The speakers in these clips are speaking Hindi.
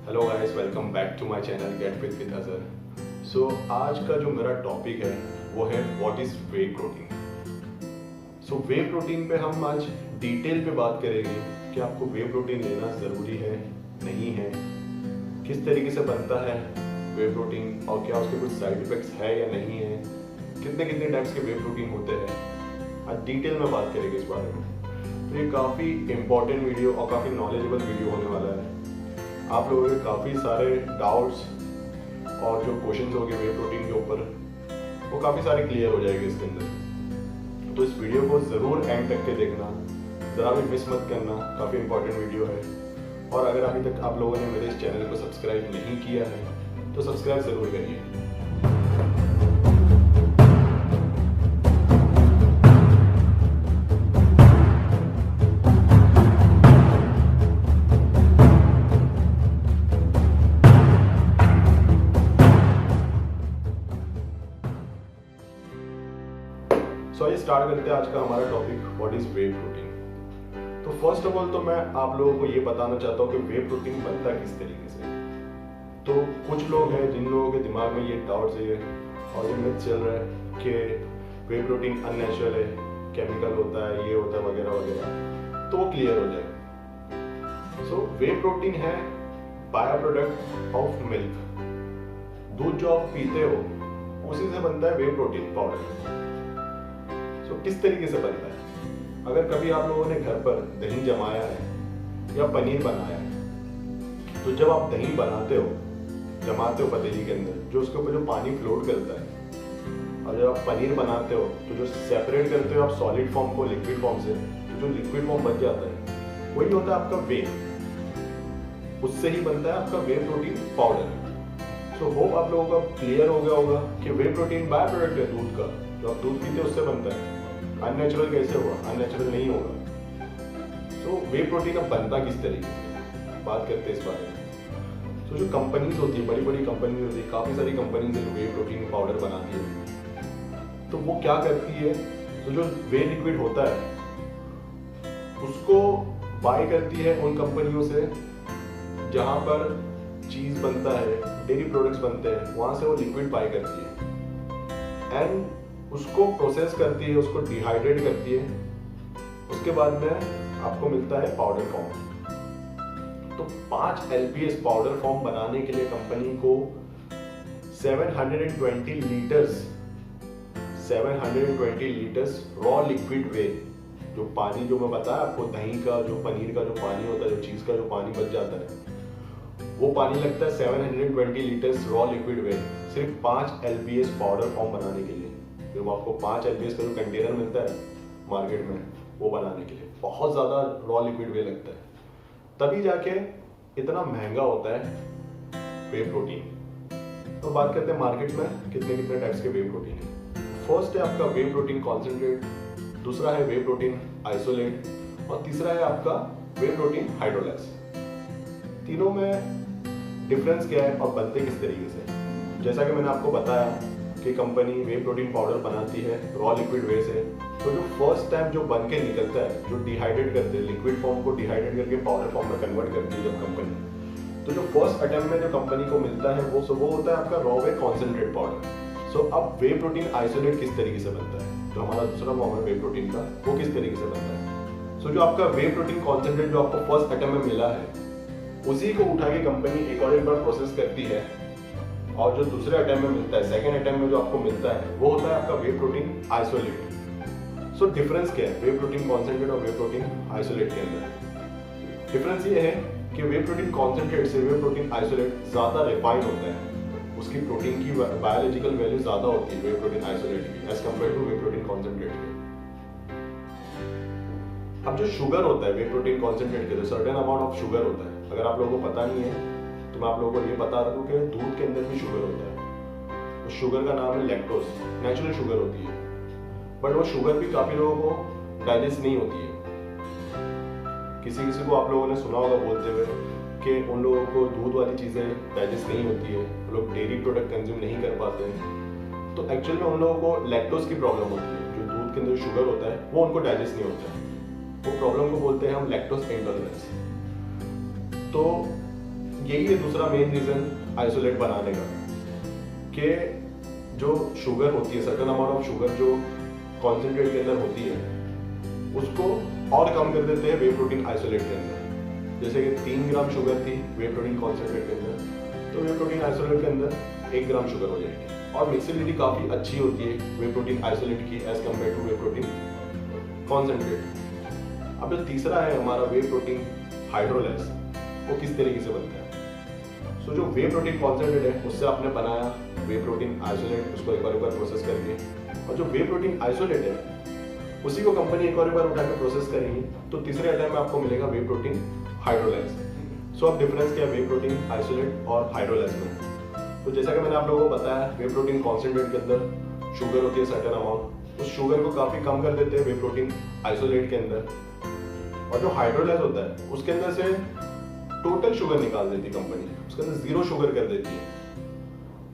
Hello guys, welcome back to my channel get fit with Azhar. So आज का जो मेरा टॉपिक है वो है what is whey protein. So whey protein पे हम आज डिटेल पे बात करेंगे कि आपको वे प्रोटीन लेना ज़रूरी है, नहीं है, किस तरीके से बनता है वे प्रोटीन और क्या उसके कुछ साइड इफ़ेक्ट्स है या नहीं है, कितने कितने टाइप्स के वे प्रोटीन होते हैं। आज डिटेल में बात करेंगे इस बारे में। तो ये काफ़ी इंपॉर्टेंट वीडियो और काफ़ी नॉलेजेबल वीडियो होने वाला है। आप लोगों के काफ़ी सारे डाउट्स और जो क्वेश्चंस होंगे वे प्रोटीन के ऊपर वो काफ़ी सारे क्लियर हो जाएंगे इसके अंदर। तो इस वीडियो को ज़रूर एंड तक के देखना, ज़रा भी मिस मत करना, काफ़ी इंपॉर्टेंट वीडियो है। और अगर अभी तक आप लोगों ने मेरे इस चैनल को सब्सक्राइब नहीं किया है तो सब्सक्राइब ज़रूर करिए। सो आइए स्टार्ट करते हैं आज का हमारा topic what is way protein. तो फर्स्ट ऑफ ऑल तो मैं आप लोगों को ये बताना चाहता हूँ कि वे प्रोटीन बनता किस तरीके से। तो कुछ लोग हैं जिन लोगों के दिमाग में ये डाउट्स है और ये मिथ चल रहा है कि वे प्रोटीन अननेचुरल है, केमिकल होता है, ये होता है वगैरह वगैरह, तो वो क्लियर हो जाए। सो वे प्रोटीन है बाय प्रोडक्ट ऑफ मिल्क। दूध जो आप पीते हो उसी से बनता है वे प्रोटीन पाउडर। तो किस तरीके से बनता है? अगर कभी आप लोगों ने घर पर दही जमाया है या पनीर बनाया है, तो जब आप दही बनाते हो, जमाते हो पतीली के अंदर, जो उसके ऊपर जो पानी फ्लोट करता है, और जब आप पनीर बनाते हो तो जो सेपरेट करते हो आप सॉलिड फॉर्म को लिक्विड फॉर्म से, तो जो लिक्विड फॉर्म बच जाता है वही होता है आपका वे। उससे ही बनता है आपका वे प्रोटीन पाउडर। सो होप आप लोगों को क्लियर हो गया होगा कि वे प्रोटीन बाय प्रोडक्ट है दूध का, जो आप दूध पीते हो उससे बनता है। अननेचुरल कैसे हुआ? अननेचुरल नहीं होगा। तो वे प्रोटीन अब बनता किस तरीके से, बात करते हैं इस बारे में। तो जो कंपनीज होती है, बड़ी बड़ी कंपनीज होती है, काफ़ी सारी कंपनीज है वे प्रोटीन पाउडर बनाती है। तो वो क्या करती है, तो जो वे लिक्विड होता है उसको बाय करती है उन कंपनियों से जहाँ पर चीज़ बनता है, डेयरी प्रोडक्ट्स बनते हैं, वहाँ से वो लिक्विड बाय करती है एंड उसको प्रोसेस करती है, उसको डिहाइड्रेट करती है। उसके बाद में आपको मिलता है पाउडर फॉर्म। तो 5 LPS पाउडर फॉर्म बनाने के लिए कंपनी को 720 लीटर्स रॉ लिक्विड वे, जो पानी जो मैं बताया आपको, दही का जो, पनीर का जो पानी होता है, जो चीज का जो पानी बच जाता है, वो पानी लगता है 720 लीटर्स रॉ लिक्विड वे सिर्फ 5 LPS पाउडर फॉर्म बनाने के लिए। फिर वो आपको 5 LPS का जो कंटेनर मिलता है मार्केट में, वो बनाने के लिए बहुत ज़्यादा रॉ लिक्विड वे लगता है, तभी जाके इतना महंगा होता है वे प्रोटीन। तो बात करते हैं मार्केट में कितने कितने टाइप्स के वे प्रोटीन है। फर्स्ट है आपका वे प्रोटीन कॉन्सेंट्रेट, दूसरा है वे प्रोटीन आइसोलेट, और तीसरा है आपका वे प्रोटीन हाइड्रोलाइज। तीनों में डिफरेंस क्या है और बनते किस तरीके से। जैसा कि मैंने आपको बताया कि कंपनी वे प्रोटीन पाउडर बनाती है रॉ लिक्विड वे से, तो जो फर्स्ट टाइम जो बन के निकलता है, जो डिहाइड्रेट करते हैं, लिक्विड फॉर्म को डिहाइड्रेट करके पाउडर फॉर्म में कन्वर्ट करती है जब कंपनी, तो जो फर्स्ट अटेम्प्ट में जो कंपनी को मिलता है वो होता है आपका रॉ वे कॉन्सेंट्रेट पाउडर। सो अब वे प्रोटीन आइसोलेट किस तरीके से बनता है, जो हमारा दूसरा फॉर्म है वे प्रोटीन का, वो किस तरीके से बनता है। सो जो आपका वे प्रोटीन कॉन्सेंट्रेट जो आपको फर्स्ट अटेम्प्ट में मिला है, उसी को उठा के कंपनी एक और एक बार प्रोसेस करती है, और जो दूसरे अटेम्प्ट में मिलता है, सेकेंड अटेम्प्ट में जो आपको मिलता है, वो होता है आपका वे प्रोटीन आइसोलेट। सो डिफरेंस क्या है वे प्रोटीन कॉन्सेंट्रेट और वे प्रोटीन आइसोलेट के अंदर? डिफरेंस ये है कि वे प्रोटीन कॉन्सेंट्रेट से वे प्रोटीन आइसोलेट ज़्यादा रिफाइन होता है, उसकी प्रोटीन की बायोलॉजिकल वैल्यू ज़्यादा होती है वे प्रोटीन आइसोलेट की as compared to whey protein concentrate के। अब जो शुगर होता है वे प्रोटीन कॉन्सेंट्रेट के, सर्टेन अमाउंट ऑफ शुगर होता है। अगर आप लोगों को पता नहीं है तो मैं आप लोगों को ये बता रहा हूँ कि दूध के अंदर भी शुगर होता है। उस शुगर का नाम है लैक्टोज, नेचुरल शुगर होती है, बट वो शुगर भी काफी लोगों को डाइजेस्ट नहीं होती है। किसी किसी को आप लोगों ने सुना होगा बोलते हुए कि उन लोगों को दूध वाली चीजें डाइजेस्ट नहीं होती है, वो लोग डेयरी प्रोडक्ट कंज्यूम नहीं कर पाते हैं। तो एक्चुअल में उन लोगों को लैक्टोज की प्रॉब्लम होती है, जो दूध के अंदर शुगर होता है वो उनको डाइजेस्ट नहीं होता है। वो प्रॉब्लम को बोलते हैं हम लैक्टोज इंटॉलरेंस। तो यही है दूसरा मेन रीजन आइसोलेट बनाने का, कि जो शुगर होती है, सर्टेन अमाउंट ऑफ शुगर जो कॉन्सेंट्रेट के अंदर होती है, उसको और कम कर देते हैं वे प्रोटीन आइसोलेट के अंदर। जैसे कि 3 ग्राम शुगर थी वे प्रोटीन कॉन्सेंट्रेट के अंदर, तो वे प्रोटीन आइसोलेट के अंदर 1 ग्राम शुगर हो जाएगी। और मिक्सिबिलिटी काफ़ी अच्छी होती है वे प्रोटीन आइसोलेट की as compared to whey protein concentrate. अब जो तीसरा है हमारा वे प्रोटीन हाइड्रोलाइज, वो किस तरीके से बनता है। सो जो वे प्रोटीन कॉन्सेंट्रेट है उससे आपने बनाया वे प्रोटीन आइसोलेट, उसको एक बार प्रोसेस करके, और जो वे प्रोटीन आइसोलेट है उसी को कंपनी एक और बार उठा के प्रोसेस करेंगी, तो तीसरे आइटम में आपको मिलेगा वे प्रोटीन हाइड्रोलाइज। सो अब डिफरेंस क्या है वे प्रोटीन आइसोलेट और हाइड्रोलाइज में। तो जैसा कि मैंने आप लोगों को बताया, वे प्रोटीन कॉन्सेंट्रेट के अंदर शुगर होती है सर्टेन अमाउंट, उस शुगर को काफ़ी कम कर देते हैं वे प्रोटीन आइसोलेट के अंदर। और जो हाइड्रोलाइज होता है उसके अंदर से टोटल शुगर निकाल देती है कंपनी, उसके अंदर 0 शुगर कर देती है।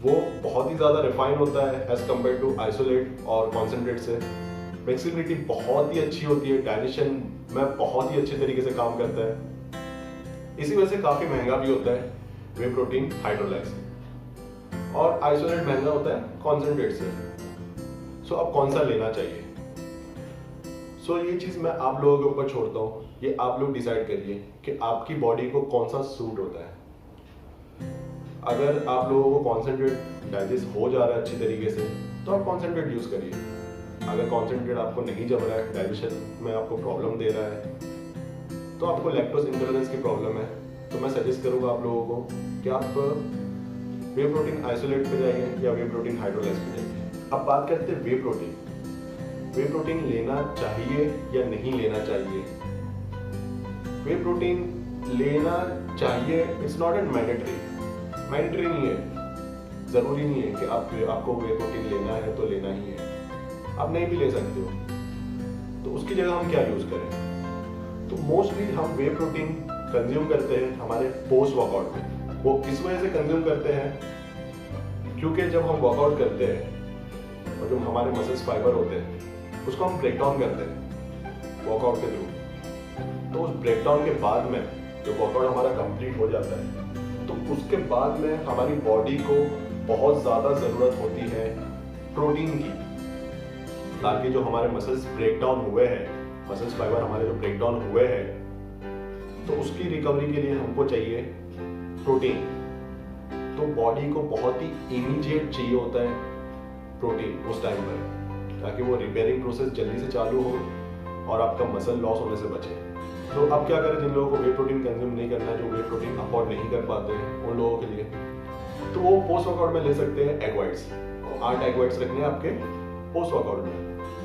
वो बहुत ही ज़्यादा रिफाइन होता है एज कम्पेयर टू आइसोलेट और कॉन्सेंट्रेट से। फ्लेक्सिबिलिटी बहुत ही अच्छी होती है, डाइजेशन में बहुत ही अच्छे तरीके से काम करता है। इसी वजह से काफ़ी महंगा भी होता है वे प्रोटीन हाइड्रोलाइज, और आइसोलेट महंगा होता है कॉन्सेंट्रेट से। सो अब कौन सा लेना चाहिए, सो ये चीज़ मैं आप लोगों के ऊपर छोड़ता हूँ, ये आप लोग डिसाइड करिए कि आपकी बॉडी को कौन सा सूट होता है। अगर आप लोगों को कॉन्सेंट्रेट डाइजेस्ट हो जा रहा है अच्छी तरीके से, तो आप कॉन्सेंट्रेट यूज़ करिए। अगर कॉन्सेंट्रेट आपको नहीं जम रहा है, डाइजेशन में आपको प्रॉब्लम दे रहा है, तो आपको लैक्टोज इंटॉलरेंस की प्रॉब्लम है, तो मैं सजेस्ट करूँगा आप लोगों को कि आप वे प्रोटीन आइसोलेट पे जाइए या वे प्रोटीन हाइड्रोलाइज पे जाइए। अब बात करते हैं वे प्रोटीन। वे प्रोटीन लेना चाहिए या नहीं लेना चाहिए। वे प्रोटीन लेना चाहिए, इट्स नॉट एन मैंडेटरी नहीं है, ज़रूरी नहीं है कि आपको वे प्रोटीन लेना है तो लेना ही है, आप नहीं भी ले सकते हो। तो उसकी जगह हम क्या यूज़ करें, तो मोस्टली हम वे प्रोटीन कंज्यूम करते हैं हमारे पोस्ट वर्कआउट में। वो इस वजह से कंज्यूम करते हैं क्योंकि जब हम वर्कआउट करते हैं और जो हमारे मसल्स फाइबर होते हैं उसको हम ब्रेक डाउन करते हैं वर्कआउट के थ्रू। तो उस ब्रेक डाउन के बाद में जो वर्कआउट हमारा कंप्लीट हो जाता है, तो उसके बाद में हमारी बॉडी को बहुत ज़्यादा ज़रूरत होती है प्रोटीन की, ताकि जो हमारे मसल्स ब्रेक डाउन हुए हैं, मसल्स फाइबर हमारे जो ब्रेक डाउन हुए हैं, तो उसकी रिकवरी के लिए हमको चाहिए प्रोटीन। तो बॉडी को बहुत ही इमीडिएट चाहिए होता है प्रोटीन उस टाइम पर, ताकि वो रिपेयरिंग प्रोसेस जल्दी से चालू हो और आपका मसल लॉस होने से बचे। तो अब क्या करें, जिन लोगों को वे प्रोटीन कंज्यूम नहीं करना है, जो वे प्रोटीन अफोर्ड नहीं कर पाते हैं, उन लोगों के लिए तो वो पोस्ट वर्कआउट में ले सकते हैं एग वाइट्स। 8 एग वाइट्स रखने हैं आपके पोस्ट वर्कआउट में,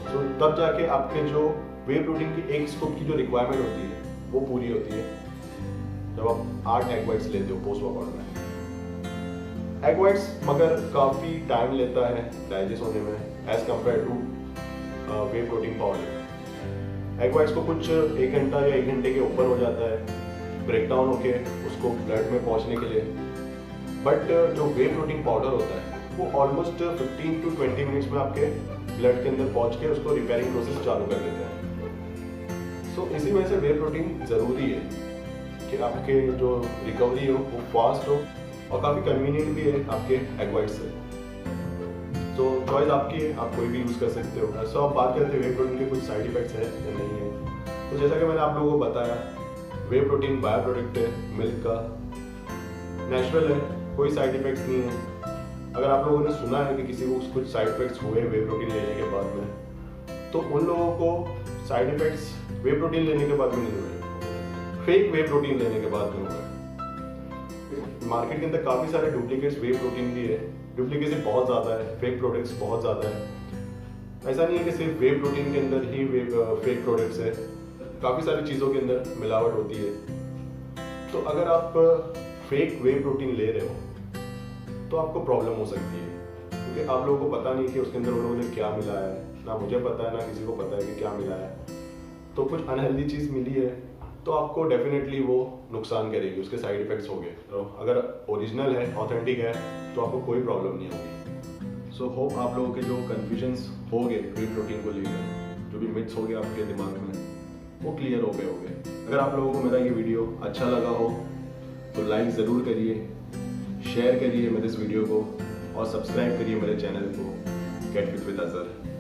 तो तब जाके आपके जो वे प्रोटीन की एक स्कूप की जो रिक्वायरमेंट होती है वो पूरी होती है जब आप 8 एग वाइट्स लेते हो पोस्ट वर्कआउट में। एग वाइट्स मगर काफ़ी टाइम लेता है डाइजेस्ट होने में as compared to whey protein powder. Egg whites को कुछ 1 घंटा या 1 घंटे के ऊपर हो जाता है ब्रेक डाउन होके उसको ब्लड में पहुंचने के लिए, बट जो वे प्रोटीन पाउडर होता है वो ऑलमोस्ट 15 to 20 मिनट्स में आपके ब्लड के अंदर पहुंच के उसको रिपेयरिंग प्रोसेस चालू कर देता है। सो इसी वजह से वे प्रोटीन ज़रूरी है कि आपके जो रिकवरी हो वो फास्ट हो और काफ़ी कन्वीनियंट भी है आपके एग वाइट से। तो चॉइस आपकी है, आप कोई भी यूज़ कर सकते हो। सो आप बात करते हैं वे प्रोटीन के कुछ साइड इफेक्ट्स है या नहीं है। तो जैसा कि मैंने आप लोगों को बताया, वे प्रोटीन बायो प्रोडक्ट है मिल्क का, नेचुरल है, कोई साइड इफेक्ट्स नहीं है। अगर आप लोगों ने सुना है कि किसी को कुछ साइड इफेक्ट्स हुए वे प्रोटीन लेने के बाद में, तो उन लोगों को साइड इफेक्ट्स वे प्रोटीन लेने के बाद में नहीं हुए, फेक वे प्रोटीन लेने के बाद में हुए। मार्केट के अंदर काफ़ी सारे डुप्लीकेट्स वे प्रोटीन भी है, डुप्लीकेसी बहुत ज़्यादा है, फेक प्रोडक्ट्स बहुत ज़्यादा है। ऐसा नहीं है कि सिर्फ वे प्रोटीन के अंदर ही फेक प्रोडक्ट्स है, काफ़ी सारी चीज़ों के अंदर मिलावट होती है। तो अगर आप फेक वे प्रोटीन ले रहे हो तो आपको प्रॉब्लम हो सकती है, क्योंकि आप लोगों को पता नहीं कि उसके अंदर उन लोगों ने क्या मिलाया है, ना मुझे पता है ना किसी को पता है कि क्या मिलाया है। तो कुछ अनहेल्दी चीज़ मिली है तो आपको डेफिनेटली वो नुकसान करेगी, उसके साइड इफेक्ट्स होंगे। तो अगर ओरिजिनल है, ऑथेंटिक है, तो आपको कोई प्रॉब्लम नहीं होगी। सो होप आप लोगों के जो कन्फ्यूजन्स हो गए वे प्रोटीन को लेकर, जो भी मिथ्स हो गए आपके दिमाग में, वो क्लियर हो गए होंगे। अगर आप लोगों को मेरा ये वीडियो अच्छा लगा हो तो लाइक ज़रूर करिए, शेयर करिए मेरे इस वीडियो को और सब्सक्राइब करिए मेरे चैनल को गेट फिट विद अजहर।